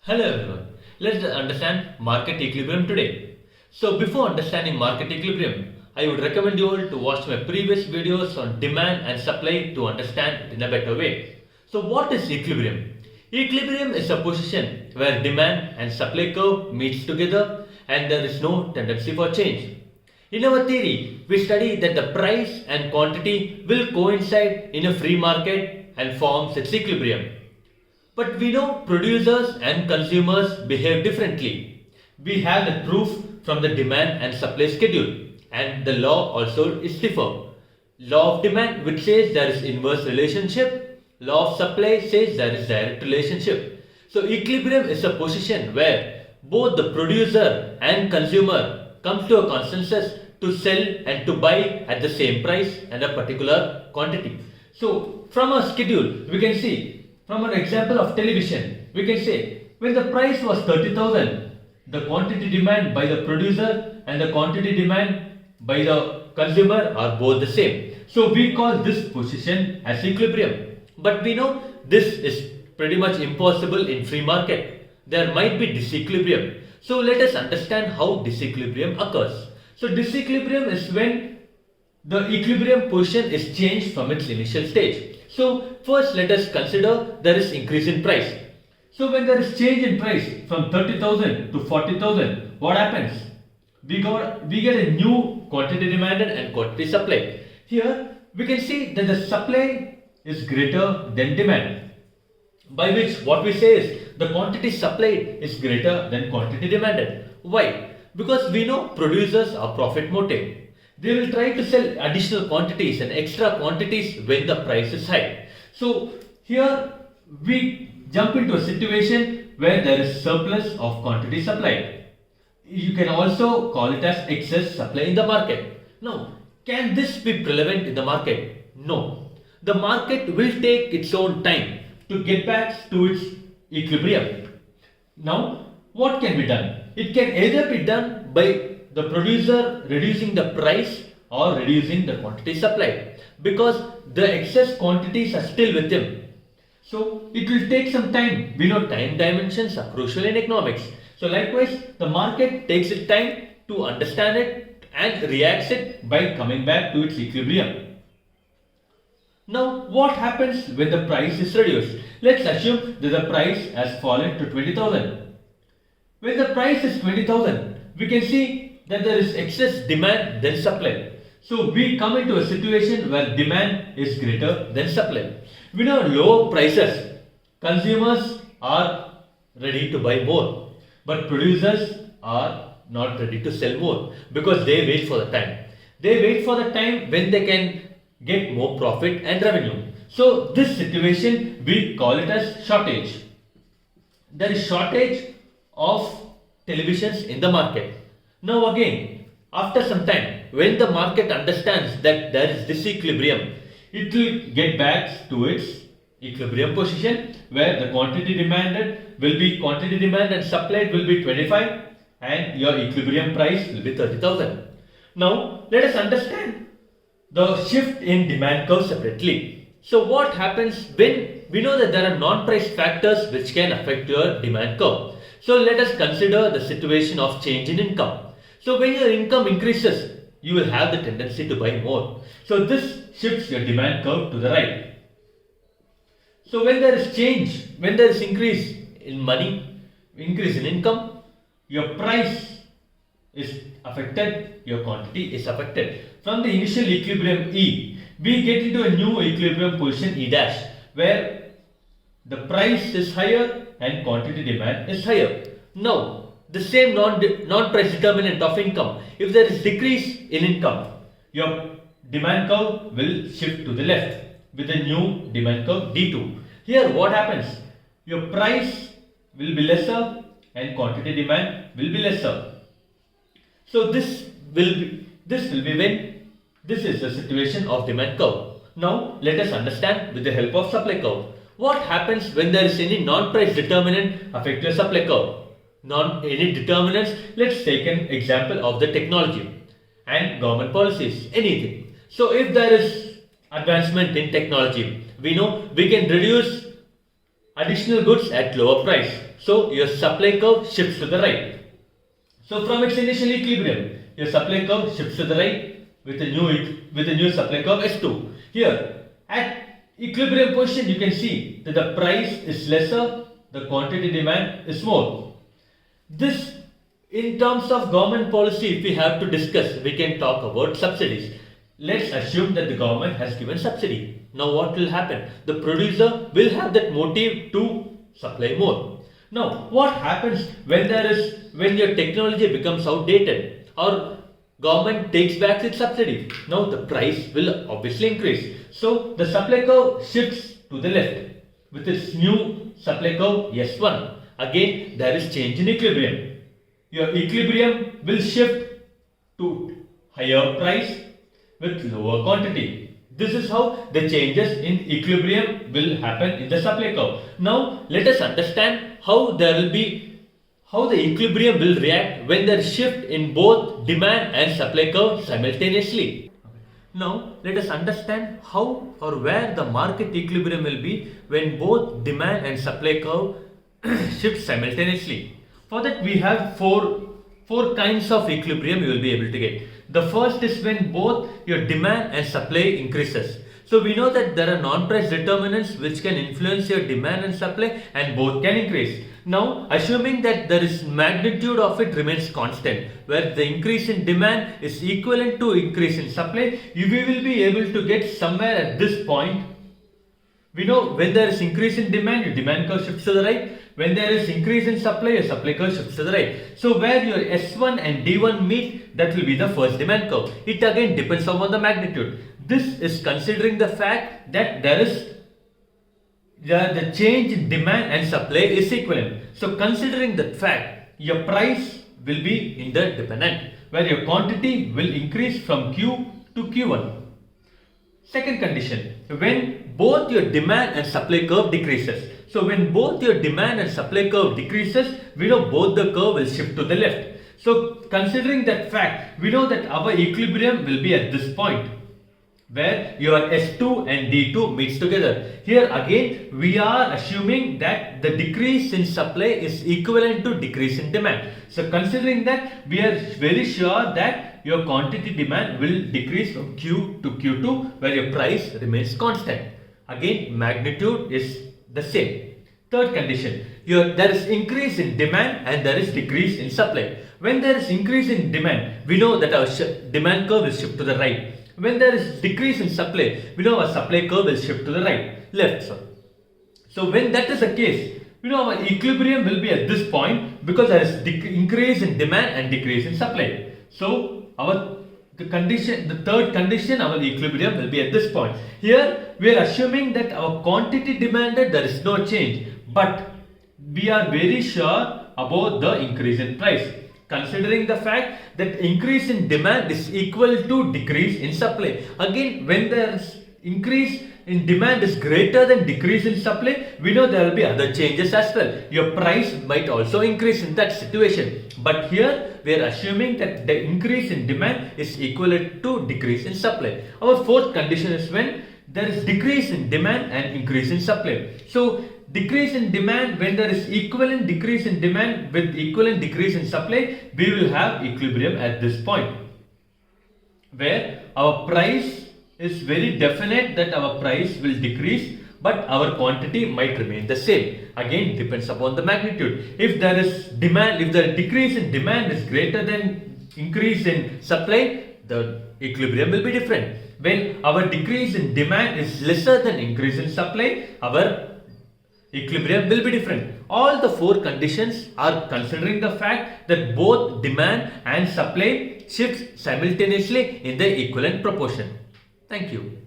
Hello everyone. Let's understand market equilibrium today. So before understanding market equilibrium, I would recommend you all to watch my previous videos on demand and supply to understand it in a better way. So what is equilibrium? Equilibrium is a position where demand and supply curve meets together and there is no tendency for change. In our theory, we study that the price and quantity will coincide in a free market and forms its equilibrium. But we know producers and consumers behave differently. We have the proof from the demand and supply schedule, and the law also is differ. Law of demand, which says there is inverse relationship, law of supply says there is direct relationship. So equilibrium is a position where both the producer and consumer comes to a consensus to sell and to buy at the same price and a particular quantity. So from our schedule, we can see from an example of television, we can say when the price was 30,000, the quantity demand by the producer and the quantity demand by the consumer are both the same. So we call this position as equilibrium. But we know this is pretty much impossible in free market. There might be disequilibrium. So let us understand how disequilibrium occurs. So disequilibrium is when the equilibrium position is changed from its initial stage. So first let us consider there is increase in price. So when there is change in price from 30,000 to 40,000, what happens? We get a new quantity demanded and quantity supply. Here we can see that the supply is greater than demand. By which what we say is the quantity supplied is greater than quantity demanded. Why? Because we know producers are profit motive. They will try to sell additional quantities and extra quantities when the price is high. So here we jump into a situation where there is surplus of quantity supplied. You can also call it as excess supply in the market. Now, can this be relevant in the market? No. The market will take its own time to get back to its equilibrium. Now, what can be done? It can either be done by the producer reducing the price or reducing the quantity supplied because the excess quantities are still with him. So it will take some time. We know time dimensions are crucial in economics. So likewise, the market takes its time to understand it and reacts it by coming back to its equilibrium. Now, what happens when the price is reduced? Let's assume that the price has fallen to 20,000. When the price is 20,000, we can see that there is excess demand than supply. So we come into a situation where demand is greater than supply. We know low prices, consumers are ready to buy more, but producers are not ready to sell more because they wait for the time. They wait for the time when they can get more profit and revenue. So this situation we call it as shortage. There is shortage of televisions in the market. Now again, after some time, when the market understands that there is disequilibrium, it will get back to its equilibrium position where the quantity demanded will be quantity demand and supplied will be 25 and your equilibrium price will be 30,000. Now let us understand the shift in demand curve separately. So what happens when we know that there are non-price factors which can affect your demand curve. So let us consider the situation of change in income. So when your income increases, you will have the tendency to buy more. So this shifts your demand curve to the right. So when there is change, when there is increase in money, increase in income, your price is affected, your quantity is affected. From the initial equilibrium E, we get into a new equilibrium position E dash where the price is higher and quantity demand is higher. Now, the same non-price determinant of income, if there is decrease in income, your demand curve will shift to the left with a new demand curve D2. Here what happens? Your price will be lesser and quantity demand will be lesser. So this will be when this is the situation of demand curve. Now let us understand with the help of supply curve. What happens when there is any non-price determinant affect your supply curve? Any determinants, let's take an example of the technology and government policies, anything. So if there is advancement in technology, we know we can reduce additional goods at lower price. So your supply curve shifts to the right. So from its initial equilibrium, your supply curve shifts to the right with a new supply curve S2. Here at equilibrium position, you can see that the price is lesser, the quantity demand is more. This, in terms of government policy, if we have to discuss, we can talk about subsidies. Let's assume that the government has given subsidy. Now what will happen? The producer will have that motive to supply more. Now what happens when your technology becomes outdated or government takes back its subsidy? Now the price will obviously increase. So the supply curve shifts to the left with its new supply curve S1. Again there is change in equilibrium. Your equilibrium will shift to higher price with lower quantity. This is how the changes in equilibrium will happen in the supply curve. Now let us understand how the equilibrium will react when there is shift in both demand and supply curve simultaneously. Now let us understand how or where the market equilibrium will be when both demand and supply curve shift simultaneously. For that we have four kinds of equilibrium you will be able to get. The first is when both your demand and supply increases. So we know that there are non-price determinants which can influence your demand and supply, and both can increase. Now assuming that there is magnitude of it remains constant, where the increase in demand is equivalent to increase in supply, we will be able to get somewhere at this point. We know when there is increase in demand, your demand curve shifts to the right. When there is increase in supply, your supply curve shifts to the right. So where your S1 and D1 meet, that will be the first demand curve. It again depends upon the magnitude. This is considering the fact that there is the change in demand and supply is equivalent. So considering that fact, your price will be interdependent, where your quantity will increase from Q to Q1. Second condition, when both your demand and supply curve decreases. So when both your demand and supply curve decreases, we know both the curve will shift to the left. So considering that fact, we know that our equilibrium will be at this point, where your S2 and D2 meets together. Here again we are assuming that the decrease in supply is equivalent to decrease in demand. So considering that, we are very sure that your quantity demand will decrease from Q to Q2, where your price remains constant. Again magnitude is the same. Third condition, there is increase in demand and there is decrease in supply. When there is increase in demand, we know that our demand curve will shift to the right. When there is decrease in supply, we know our supply curve will shift to the left. So when that is the case, we know our equilibrium will be at this point because there is increase in demand and decrease in supply. So the third condition, our equilibrium will be at this point. Here we are assuming that our quantity demanded, there is no change, but we are very sure about the increase in price, considering the fact that increase in demand is equal to decrease in supply. Again, when there is increase in demand is greater than decrease in supply, we know there will be other changes as well. Your price might also increase in that situation. But here we are assuming that the increase in demand is equivalent to decrease in supply. Our fourth condition is when there is decrease in demand and increase in supply. So decrease in demand, when there is equivalent decrease in demand with equivalent decrease in supply, we will have equilibrium at this point, where our price is very definite that our price will decrease, but our quantity might remain the same. Again, depends upon the magnitude. If there is demand, if the decrease in demand is greater than increase in supply, the equilibrium will be different. When our decrease in demand is lesser than increase in supply, our equilibrium will be different. All the four conditions are considering the fact that both demand and supply shifts simultaneously in the equivalent proportion. Thank you.